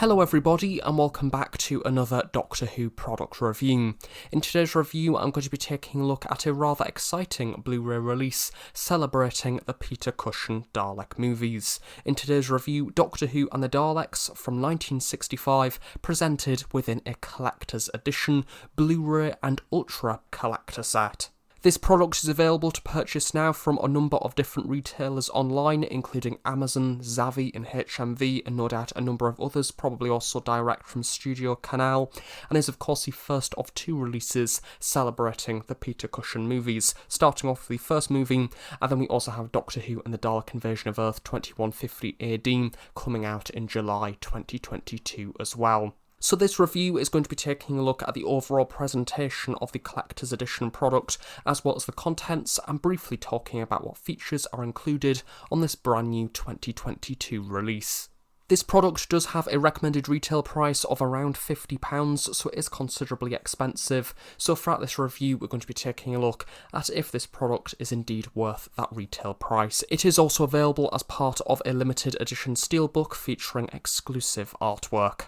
Hello everybody and welcome back to another Doctor Who product review. In today's review I'm going to be taking a look at a rather exciting Blu-ray release celebrating the Peter Cushing Dalek movies. In today's review, Doctor Who and the Daleks from 1965 presented within a collector's edition Blu-ray and Ultra collector set. This product is available to purchase now from a number of different retailers online, including Amazon, Zavvi and HMV, and no doubt a number of others, probably also direct from Studio Canal, and is of course the first of two releases celebrating the Peter Cushing movies, starting off with the first movie, and then we also have Doctor Who and the Dalek Invasion of Earth 2150 AD coming out in July 2022 as well. So this review is going to be taking a look at the overall presentation of the collector's edition product, as well as the contents, and briefly talking about what features are included on this brand new 2022 release. This product does have a recommended retail price of around £50, so it is considerably expensive, so throughout this review we're going to be taking a look at if this product is indeed worth that retail price. It is also available as part of a limited edition steelbook featuring exclusive artwork.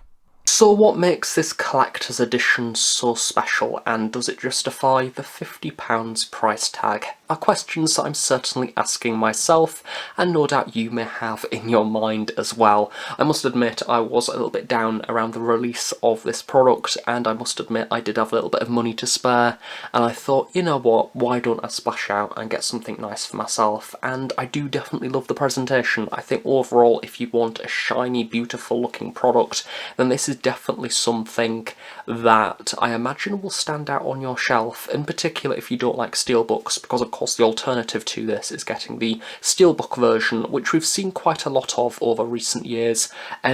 So what makes this collector's edition so special, and does it justify the £50 price tag? Are questions that I'm certainly asking myself, and no doubt you may have in your mind as well. I must admit I was a little bit down around the release of this product, and I must admit I did have a little bit of money to spare, and I thought, you know what, why don't I splash out and get something nice for myself? And I do definitely love the presentation. I think overall, if you want a shiny, beautiful looking product, then this is definitely something that I imagine will stand out on your shelf, in particular if you don't like steelbooks, because of course the alternative to this is getting the steelbook version, which we've seen quite a lot of over recent years,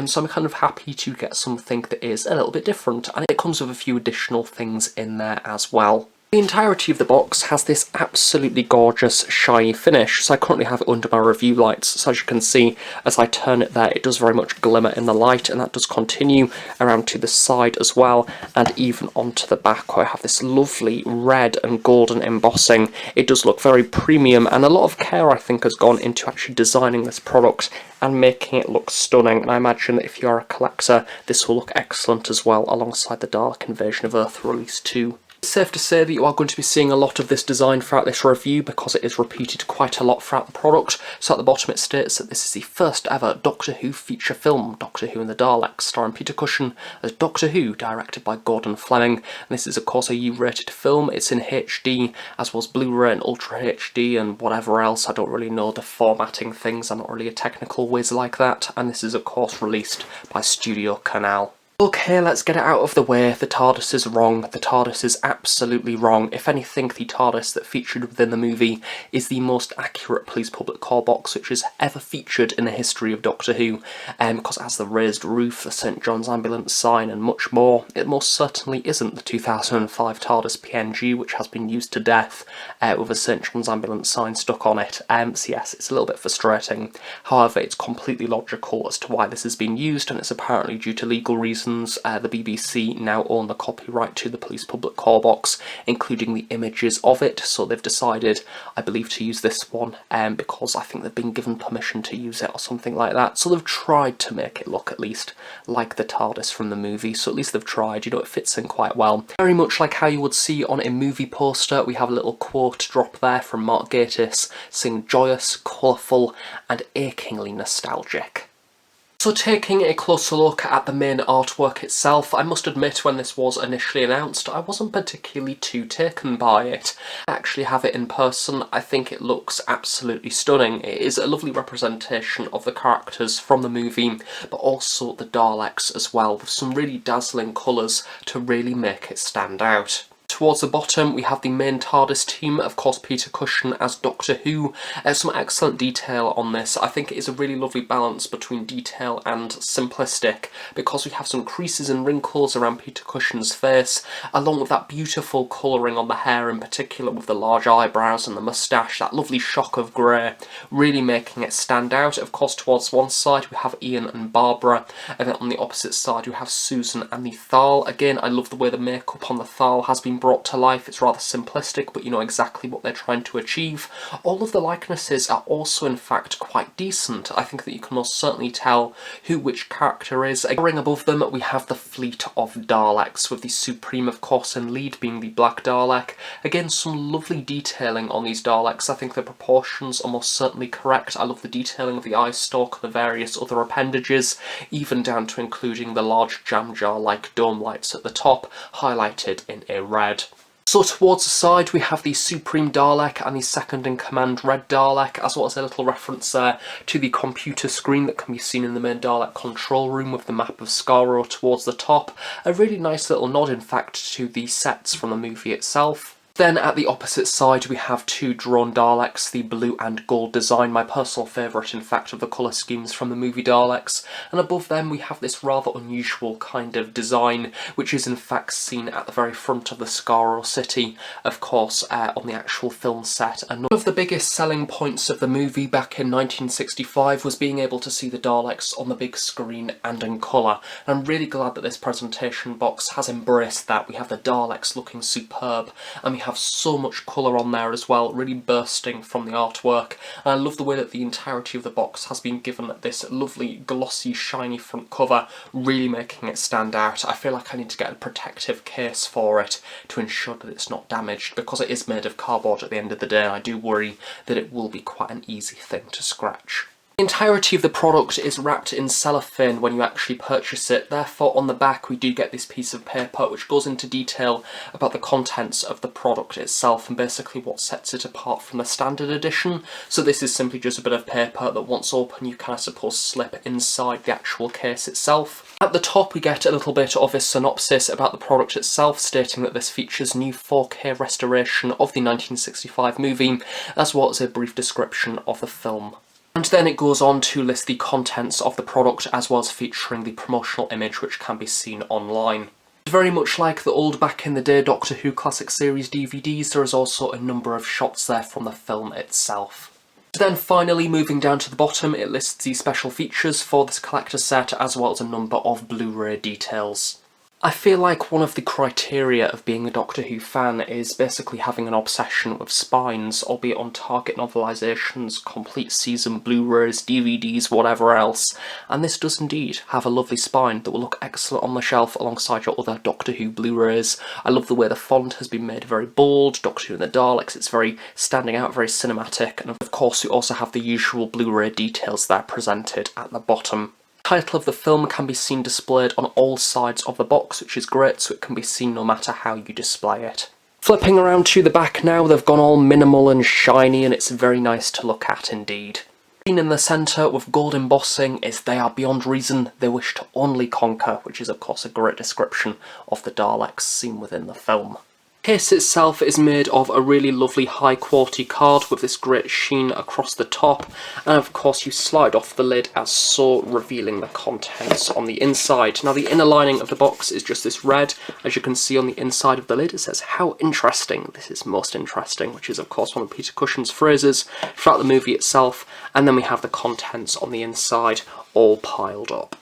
so I'm kind of happy to get something that is a little bit different, and it comes with a few additional things in there as well. The entirety of the box has this absolutely gorgeous shiny finish, so I currently have it under my review lights, so as you can see as I turn it there it does very much glimmer in the light, and that does continue around to the side as well, and even onto the back where I have this lovely red and golden embossing. It does look very premium, and a lot of care I think has gone into actually designing this product and making it look stunning, and I imagine that if you are a collector this will look excellent as well alongside the Dalek Invasion of Earth release 2. It's safe to say that you are going to be seeing a lot of this design throughout this review because it is repeated quite a lot throughout the product. So at the bottom it states that this is the first ever Doctor Who feature film, Doctor Who and the Daleks, starring Peter Cushing as Doctor Who, directed by Gordon Fleming. And this is of course a U-rated film. It's in HD, as well as Blu-ray and Ultra HD and whatever else. I don't really know the formatting things, I'm not really a technical whiz like that. And this is of course released by Studio Canal. Okay, let's get it out of the way. The TARDIS is wrong. The TARDIS is absolutely wrong. If anything, the TARDIS that featured within the movie is the most accurate police public call box which has ever featured in the history of Doctor Who, because it has the raised roof, the St John's ambulance sign and much more. It most certainly isn't the 2005 TARDIS PNG, which has been used to death with a St John's ambulance sign stuck on it. So yes, it's a little bit frustrating. However, it's completely logical as to why this has been used, and it's apparently due to legal reasons. The BBC now own the copyright to the police public call box, including the images of it, so they've decided, I believe, to use this one because I think they've been given permission to use it or something like that. So they've tried to make it look at least like the TARDIS from the movie, so at least they've tried. You know, it fits in quite well. Very much like how you would see on a movie poster, we have a little quote drop there from Mark Gatiss saying joyous, colourful and achingly nostalgic. So taking a closer look at the main artwork itself, I must admit when this was initially announced I wasn't particularly too taken by it. I actually have it in person. I think it looks absolutely stunning. It is a lovely representation of the characters from the movie, but also the Daleks as well, with some really dazzling colours to really make it stand out. Towards the bottom we have the main TARDIS team, of course Peter Cushing as Doctor Who. Some excellent detail on this. I think it is a really lovely balance between detail and simplistic, because we have some creases and wrinkles around Peter Cushing's face, along with that beautiful colouring on the hair, in particular with the large eyebrows and the moustache, that lovely shock of grey, really making it stand out. Of course towards one side we have Ian and Barbara, and then on the opposite side we have Susan and the Thal. Again, I love the way the makeup on the Thal has been brought brought to life. It's rather simplistic, but you know exactly what they're trying to achieve. All of the likenesses are also in fact quite decent. I think that you can most certainly tell who which character is. Ring above them we have the fleet of Daleks, with the Supreme of course in lead being the Black Dalek. Again, some lovely detailing on these Daleks. I think the proportions are most certainly correct. I love the detailing of the eye stalk, the various other appendages, even down to including the large jam jar-like dome lights at the top, highlighted in a red. So towards the side we have the Supreme Dalek and the second in command Red Dalek, as well as a little reference there to the computer screen that can be seen in the main Dalek control room with the map of Skaro towards the top. A really nice little nod in fact to the sets from the movie itself. Then at the opposite side we have two drawn Daleks, the blue and gold design, my personal favourite in fact of the colour schemes from the movie Daleks, and above them we have this rather unusual kind of design which is in fact seen at the very front of the Skaro city, of course on the actual film set. And one of the biggest selling points of the movie back in 1965 was being able to see the Daleks on the big screen and in colour, and I'm really glad that this presentation box has embraced that. We have the Daleks looking superb, and we have so much colour on there as well, really bursting from the artwork. And I love the way that the entirety of the box has been given this lovely glossy shiny front cover, really making it stand out. I feel like I need to get a protective case for it to ensure that it's not damaged, because it is made of cardboard at the end of the day, and I do worry that it will be quite an easy thing to scratch. The entirety of the product is wrapped in cellophane when you actually purchase it, therefore on the back we do get this piece of paper which goes into detail about the contents of the product itself and basically what sets it apart from the standard edition. So this is simply just a bit of paper that once open you can I suppose slip inside the actual case itself. At the top we get a little bit of a synopsis about the product itself, stating that this features new 4K restoration of the 1965 movie, as well as a brief description of the film. And then it goes on to list the contents of the product, as well as featuring the promotional image which can be seen online. Very much like the old back in the day Doctor Who Classic Series DVDs, there is also a number of shots there from the film itself. Then finally, moving down to the bottom, it lists the special features for this collector set, as well as a number of Blu-ray details. I feel like one of the criteria of being a Doctor Who fan is basically having an obsession with spines, albeit on Target novelisations, complete season Blu-rays, DVDs, whatever else, and this does indeed have a lovely spine that will look excellent on the shelf alongside your other Doctor Who Blu-rays. I love the way the font has been made very bold, Doctor Who and the Daleks, it's very standing out, very cinematic, and of course we also have the usual Blu-ray details there presented at the bottom. The title of the film can be seen displayed on all sides of the box, which is great, so it can be seen no matter how you display it. Flipping around to the back now, they've gone all minimal and shiny, and it's very nice to look at indeed. Seen in the centre with gold embossing is "They are beyond reason, they wish to only conquer," which is of course a great description of the Daleks seen within the film. The case itself is made of a really lovely high quality card with this great sheen across the top, and of course you slide off the lid as so, revealing the contents on the inside. Now the inner lining of the box is just this red. As you can see on the inside of the lid it says "How interesting, this is most interesting," which is of course one of Peter Cushing's phrases throughout the movie itself, and then we have the contents on the inside all piled up.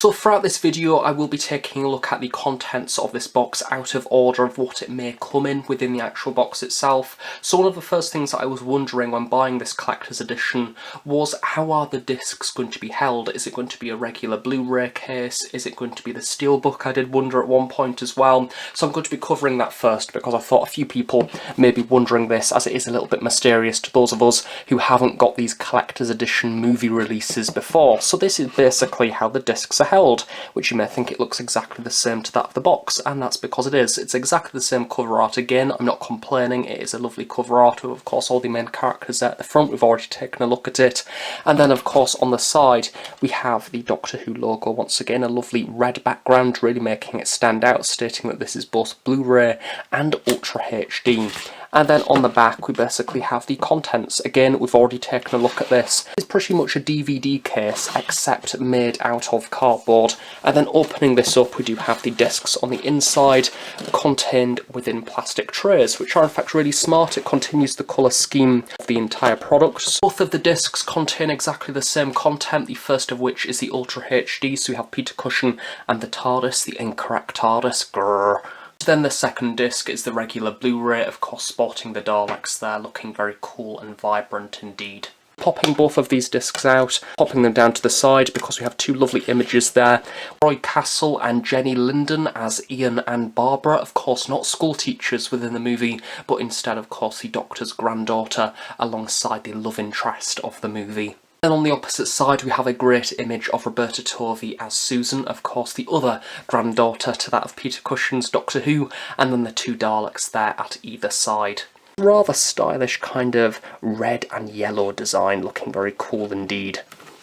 So throughout this video I will be taking a look at the contents of this box out of order of what it may come in within the actual box itself. So one of the first things that I was wondering when buying this collector's edition was, how are the discs going to be held? Is it going to be a regular Blu-ray case? Is it going to be the steelbook? I did wonder at one point as well. So I'm going to be covering that first because I thought a few people may be wondering this, as it is a little bit mysterious to those of us who haven't got these collector's edition movie releases before. So this is basically how the discs are held, which you may think it looks exactly the same to that of the box, and that's because it is. It's exactly the same cover art again, I'm not complaining, it is a lovely cover art with of course all the main characters there at the front, we've already taken a look at it, and then of course on the side we have the Doctor Who logo, once again a lovely red background, really making it stand out, stating that this is both Blu-ray and Ultra HD. And then on the back we basically have the contents. Again, we've already taken a look at this. It's pretty much a DVD case except made out of cardboard. And then opening this up we do have the discs on the inside contained within plastic trays, which are in fact really smart. It continues the colour scheme of the entire product. Both of the discs contain exactly the same content, the first of which is the Ultra HD, so we have Peter Cushing and the TARDIS, the incorrect TARDIS, grrr. Then the second disc is the regular Blu-ray, of course sporting the Daleks there, looking very cool and vibrant indeed. Popping both of these discs out, popping them down to the side because we have two lovely images there. Roy Castle and Jenny Linden as Ian and Barbara, of course not school teachers within the movie, but instead of course the Doctor's granddaughter alongside the love interest of the movie. Then on the opposite side we have a great image of Roberta Tovey as Susan, of course the other granddaughter to that of Peter Cushing's Doctor Who, and then the two Daleks there at either side. Rather stylish kind of red and yellow design, looking very cool indeed.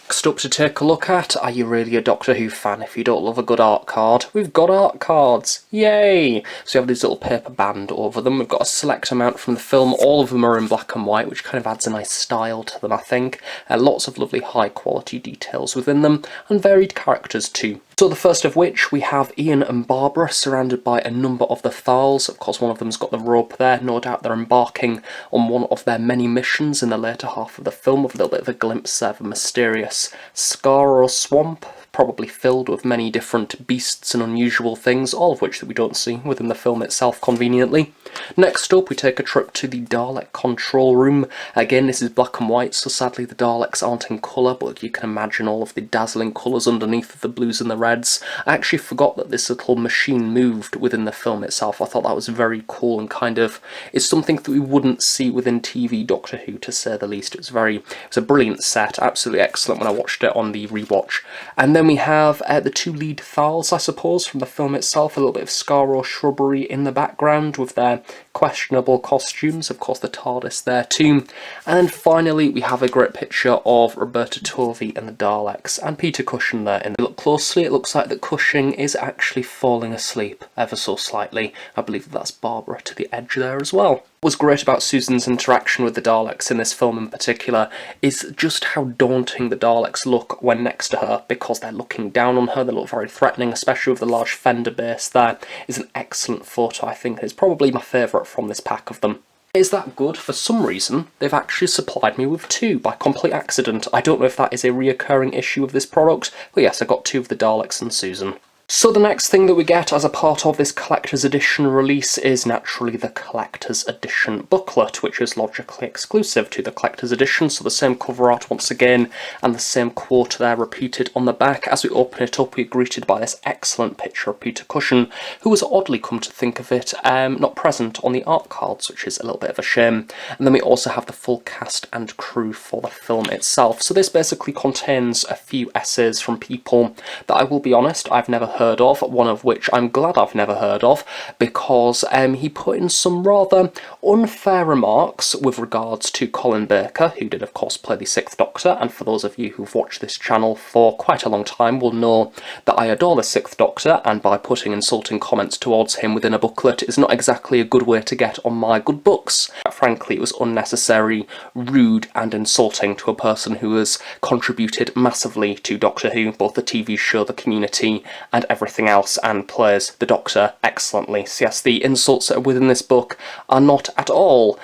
Next up to take a look at, are you really a Doctor Who fan if you don't love a good art card? We've got art cards! Yay! So we have this little paper band over them, we've got a select amount from the film, all of them are in black and white, which kind of adds a nice style to them I think. Lots of lovely high quality details within them, and varied characters too. So the first of which, we have Ian and Barbara surrounded by a number of the Thals. Of course one of them's got the rope there, no doubt they're embarking on one of their many missions in the later half of the film, with a little bit of a glimpse there of a mysterious scar or swamp, probably filled with many different beasts and unusual things, all of which that we don't see within the film itself conveniently. Next up we take a trip to the Dalek control room. Again this is black and white, so sadly the Daleks aren't in colour, but you can imagine all of the dazzling colours underneath the blues and the reds. I actually forgot that this little machine moved within the film itself. I thought that was very cool and kind of is something that we wouldn't see within TV Doctor Who, to say the least. It was a brilliant set, absolutely excellent when I watched it on the rewatch. And then we have the two lead Thals, I suppose, from the film itself, a little bit of scar or shrubbery in the background with their questionable costumes, of course the TARDIS there too. And then finally we have a great picture of Roberta Tovey and the Daleks, and Peter Cushing there. And if you look closely, it looks like that Cushing is actually falling asleep, ever so slightly. I believe that's Barbara to the edge there as well. What was great about Susan's interaction with the Daleks in this film in particular is just how daunting the Daleks look when next to her, because they're looking down on her, they look very threatening, especially with the large fender base there. Is an excellent photo, I think. It's probably my favourite from this pack of them. Is that good? For some reason, they've actually supplied me with two by complete accident. I don't know if that is a reoccurring issue of this product, but yes, I got two of the Daleks and Susan. So the next thing that we get as a part of this collector's edition release is naturally the collector's edition booklet, which is logically exclusive to the collector's edition, so the same cover art once again, and the same quote there repeated on the back. As we open it up, we're greeted by this excellent picture of Peter Cushing, who was oddly, come to think of it, not present on the art cards, which is a little bit of a shame. And then we also have the full cast and crew for the film itself. So this basically contains a few essays from people that I will be honest, I've never heard of, one of which I'm glad I've never heard of, because he put in some rather unfair remarks with regards to Colin Baker, who did of course play the Sixth Doctor, and for those of you who've watched this channel for quite a long time will know that I adore the Sixth Doctor, and by putting insulting comments towards him within a booklet is not exactly a good way to get on my good books. Frankly, it was unnecessary, rude and insulting to a person who has contributed massively to Doctor Who, both the TV show, the community and everything else, and plays the Doctor excellently. So yes, the insults that are within this book are not at all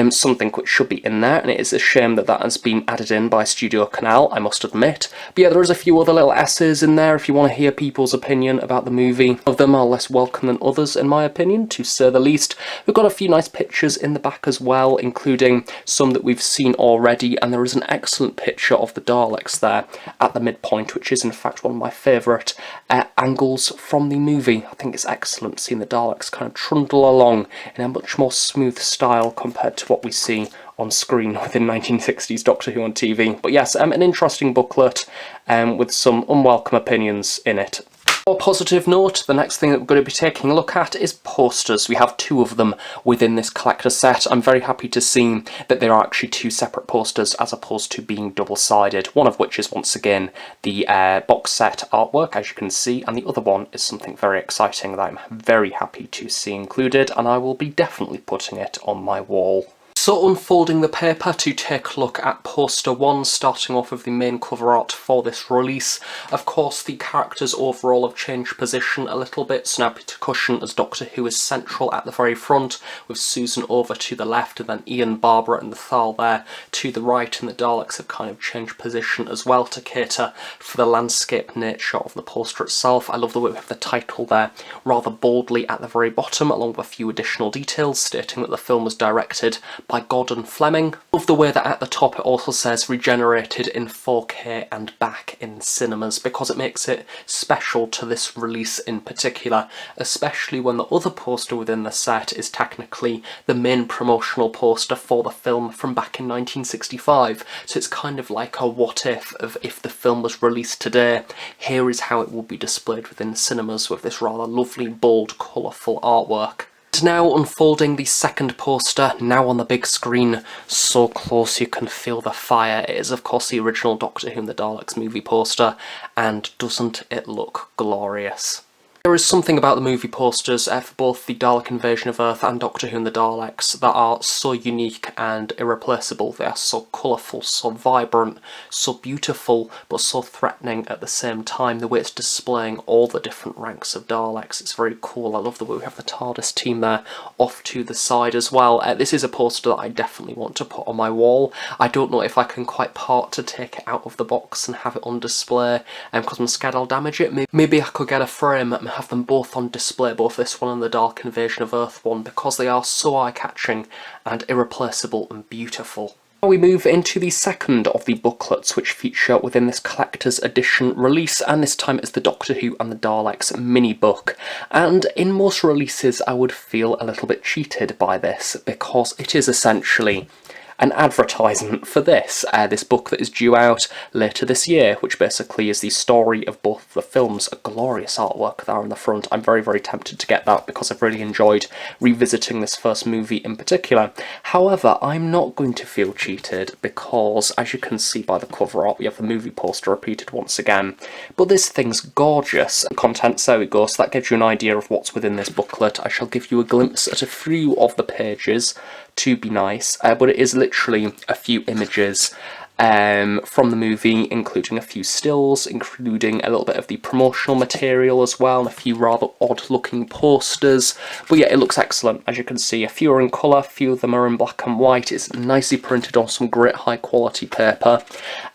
something which should be in there, and it is a shame that that has been added in by Studio Canal, I must admit. But yeah, there is a few other little essays in there if you want to hear people's opinion about the movie. Some of them are less welcome than others, in my opinion, to say the least. We've got a few nice pictures in the back as well, including some that we've seen already, and there is an excellent picture of the Daleks there at the midpoint, which is in fact one of my favourite angles from the movie. I think it's excellent seeing the Daleks kind of trundle along in a much more smooth style compared to what we see on screen within 1960s Doctor Who on TV. But yes, an interesting booklet with some unwelcome opinions in it. On a positive note, the next thing that we're going to be taking a look at is posters. We have two of them within this collector set. I'm very happy to see that there are actually two separate posters as opposed to being double-sided, one of which is once again the box set artwork, as you can see, and the other one is something very exciting that I'm very happy to see included, and I will be definitely putting it on my wall. So unfolding the paper to take a look at poster 1, starting off with the main cover art for this release. Of course, the characters overall have changed position a little bit, so now Peter Cushing as Doctor Who is central at the very front, with Susan over to the left, and then Ian, Barbara and the Thal there to the right, and the Daleks have kind of changed position as well to cater for the landscape nature of the poster itself. I love the way we have the title there rather boldly at the very bottom, along with a few additional details stating that the film was directed by Gordon Fleming. Love the way that at the top it also says regenerated in 4K and back in cinemas, because it makes it special to this release in particular, especially when the other poster within the set is technically the main promotional poster for the film from back in 1965. So it's kind of like a what if of if the film was released today, here is how it will be displayed within cinemas with this rather lovely, bold, colourful artwork. Now unfolding the second poster, now on the big screen, so close you can feel the fire. It is of course the original Doctor Who and the Daleks movie poster, and doesn't it look glorious? There is something about the movie posters for both the Dalek Invasion of Earth and Doctor Who and the Daleks that are so unique and irreplaceable. They are so colourful, so vibrant, so beautiful, but so threatening at the same time. The way it's displaying all the different ranks of Daleks, it's very cool. I love the way we have the TARDIS team there off to the side as well. This is a poster that I definitely want to put on my wall. I don't know if I can quite part to take it out of the box and have it on display, because I'm scared I'll damage it. Maybe I could get a frame and have them both on display, both this one and the Dalek Invasion of Earth one, because they are so eye-catching and irreplaceable and beautiful. Now we move into the second of the booklets which feature within this collector's edition release, and this time it's the Doctor Who and the Daleks mini book. And in most releases I would feel a little bit cheated by this, because it is essentially an advertisement for this book that is due out later this year, which basically is the story of both the films. A glorious artwork there on the front. I'm very, very tempted to get that because I've really enjoyed revisiting this first movie in particular. However, I'm not going to feel cheated because, as you can see by the cover art, we have the movie poster repeated once again. But this thing's gorgeous. Contents, there we go, so that gives you an idea of what's within this booklet. I shall give you a glimpse at a few of the pages to be nice, but it is literally a few images from the movie, including a few stills, including a little bit of the promotional material as well, and a few rather odd looking posters. But yeah, it looks excellent. As you can see, a few are in colour, a few of them are in black and white. It's nicely printed on some great high quality paper,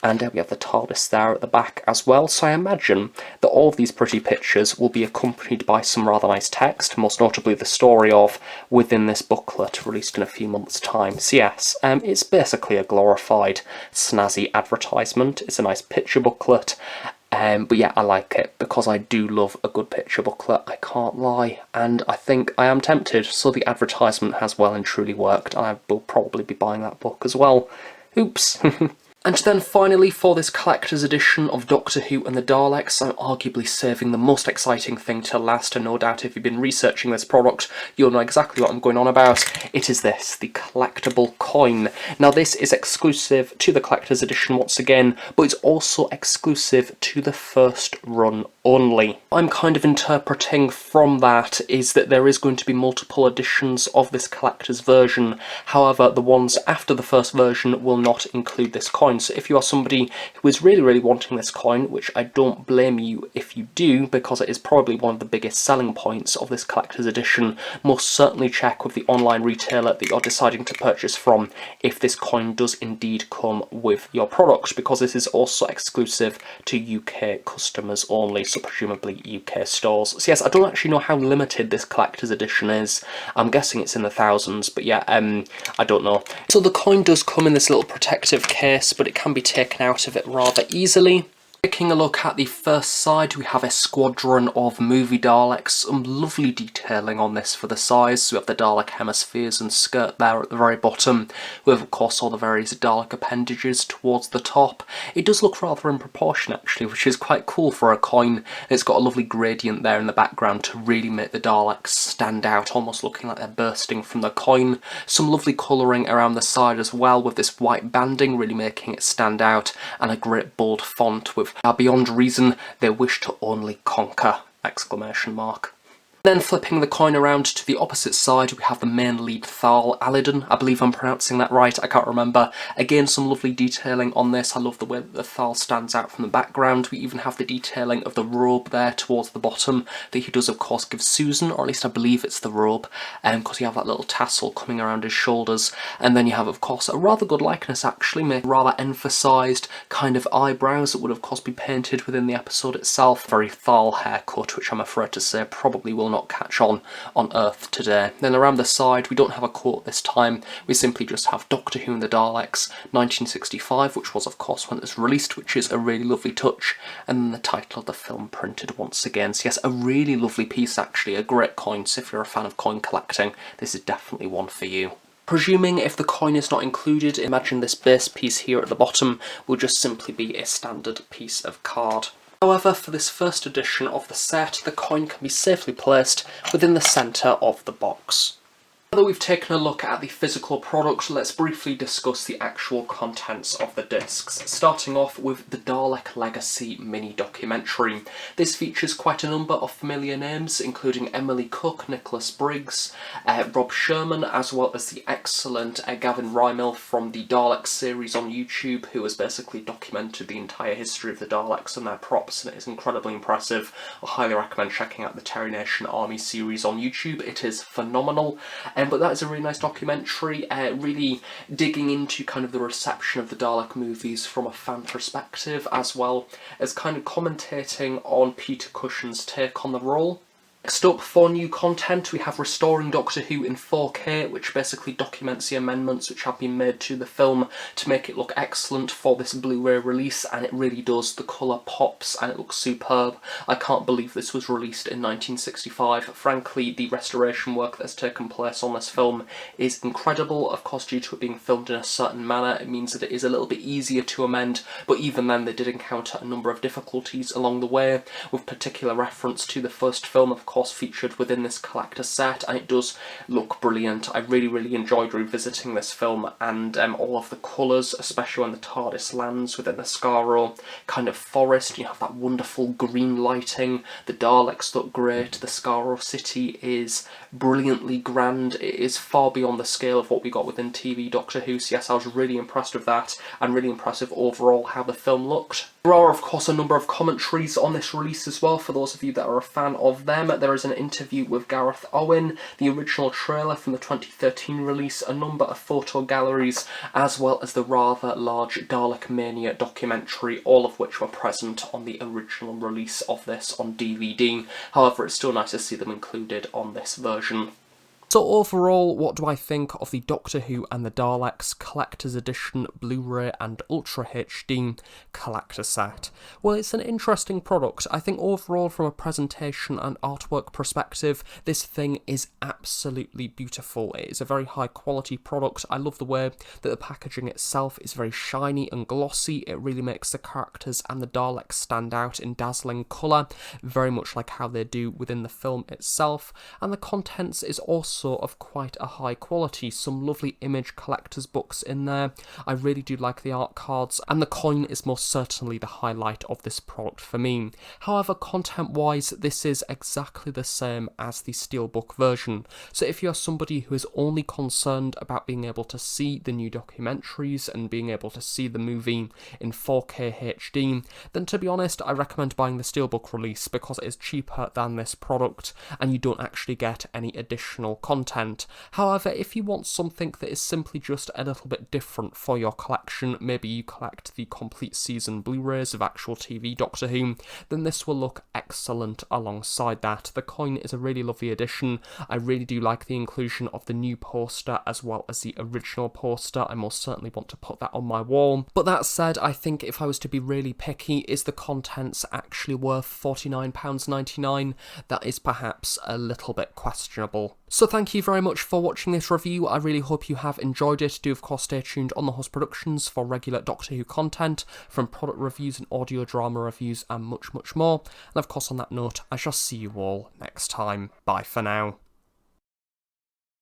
and we have the TARDIS there at the back as well. So I imagine that all of these pretty pictures will be accompanied by some rather nice text, most notably the story of within this booklet released in a few months' time. So yes, it's basically a glorified snazzy advertisement. It's a nice picture booklet, but yeah, I like it because I do love a good picture booklet, I can't lie, and I think I am tempted, so the advertisement has well and truly worked. I will probably be buying that book as well. Oops. And then finally, for this collector's edition of Doctor Who and the Daleks, I'm arguably saving the most exciting thing to last, and no doubt if you've been researching this product, you'll know exactly what I'm going on about. It is this, the Collectible Coin. Now this is exclusive to the collector's edition once again, but it's also exclusive to the first run only. I'm kind of interpreting from that is that there is going to be multiple editions of this collector's version. However, the ones after the first version will not include this coin. So if you are somebody who is really, really wanting this coin, which I don't blame you if you do, because it is probably one of the biggest selling points of this collector's edition, most certainly check with the online retailer that you're deciding to purchase from if this coin does indeed come with your product, because this is also exclusive to UK customers only, so presumably UK stores. So yes, I don't actually know how limited this collector's edition is. I'm guessing it's in the thousands, but yeah, I don't know. So the coin does come in this little protective case, but it can be taken out of it rather easily. Taking a look at the first side, we have a squadron of movie Daleks. Some lovely detailing on this for the size. So we have the Dalek hemispheres and skirt there at the very bottom, with of course all the various Dalek appendages towards the top. It does look rather in proportion actually, which is quite cool for a coin. It's got a lovely gradient there in the background to really make the Daleks stand out, almost looking like they're bursting from the coin. Some lovely colouring around the side as well, with this white banding really making it stand out, and a great bold font with "Beyond reason, they wish to only conquer!" exclamation mark. Then flipping the coin around to the opposite side, we have the main lead Thal Alidon. I believe I'm pronouncing that right, I can't remember. Again, some lovely detailing on this. I love the way that the Thal stands out from the background. We even have the detailing of the robe there towards the bottom that he does, of course, give Susan, or at least I believe it's the robe, because you have that little tassel coming around his shoulders. And then you have, of course, a rather good likeness, actually, made rather emphasised kind of eyebrows that would, of course, be painted within the episode itself. Very Thal haircut, which I'm afraid to say probably will not catch on Earth today. Then around the side, we don't have a quote this time, we simply just have Doctor Who and the Daleks 1965, which was of course when it was released, which is a really lovely touch, and then the title of the film printed once again. So yes, a really lovely piece actually, a great coin, so if you're a fan of coin collecting, this is definitely one for you. Presuming if the coin is not included, imagine this base piece here at the bottom will just simply be a standard piece of card. However, for this first edition of the set, the coin can be safely placed within the centre of the box. Now that we've taken a look at the physical product, let's briefly discuss the actual contents of the discs, starting off with the Dalek Legacy mini documentary. This features quite a number of familiar names, including Emily Cook, Nicholas Briggs, Rob Sherman, as well as the excellent Gavin Rymil from the Daleks series on YouTube, who has basically documented the entire history of the Daleks and their props, and it is incredibly impressive. I highly recommend checking out the Terry Nation Army series on YouTube, it is phenomenal. But that is a really nice documentary, really digging into kind of the reception of the Dalek movies from a fan perspective, as well as kind of commentating on Peter Cushing's take on the role. Next up, for new content, we have Restoring Doctor Who in 4K, which basically documents the amendments which have been made to the film to make it look excellent for this Blu-ray release, and it really does. The colour pops and it looks superb. I can't believe this was released in 1965. Frankly, the restoration work that's taken place on this film is incredible. Of course, due to it being filmed in a certain manner, it means that it is a little bit easier to amend, but even then they did encounter a number of difficulties along the way, with particular reference to the first film, of course, featured within this collector set, and it does look brilliant. I really enjoyed revisiting this film, and all of the colours, especially when the TARDIS lands within the Skaro kind of forest. You have that wonderful green lighting, the Daleks look great, the Skaro city is brilliantly grand. It is far beyond the scale of what we got within TV Doctor Who, so yes, I was really impressed with that, and really impressive overall how the film looked. There are, of course, a number of commentaries on this release as well, for those of you that are a fan of them. There is an interview with Gareth Owen, the original trailer from the 2013 release, a number of photo galleries, as well as the rather large Dalek Mania documentary, all of which were present on the original release of this on DVD. However, it's still nice to see them included on this version. So overall, what do I think of the Doctor Who and the Daleks Collector's Edition Blu-ray and Ultra HD collector set? Well, it's an interesting product. I think overall, from a presentation and artwork perspective, this thing is absolutely beautiful. It is a very high quality product. I love the way that the packaging itself is very shiny and glossy. It really makes the characters and the Daleks stand out in dazzling colour, very much like how they do within the film itself. And the contents is also of quite a high quality, some lovely image collector's books in there. I really do like the art cards, and the coin is most certainly the highlight of this product for me. However, content wise, this is exactly the same as the steelbook version, so if you're somebody who is only concerned about being able to see the new documentaries and being able to see the movie in 4K HD, then to be honest, I recommend buying the steelbook release because it is cheaper than this product and you don't actually get any additional content. However, if you want something that is simply just a little bit different for your collection, maybe you collect the complete season Blu-rays of actual TV Doctor Who, then this will look excellent alongside that. The coin is a really lovely addition. I really do like the inclusion of the new poster as well as the original poster. I most certainly want to put that on my wall. But that said, I think if I was to be really picky, is the contents actually worth £49.99? That is perhaps a little bit questionable. So thank you very much for watching this review. I really hope you have enjoyed it. Do of course stay tuned on The Host Productions for regular Doctor Who content, from product reviews and audio drama reviews and much more. And of course on that note, I shall see you all next time. Bye for now.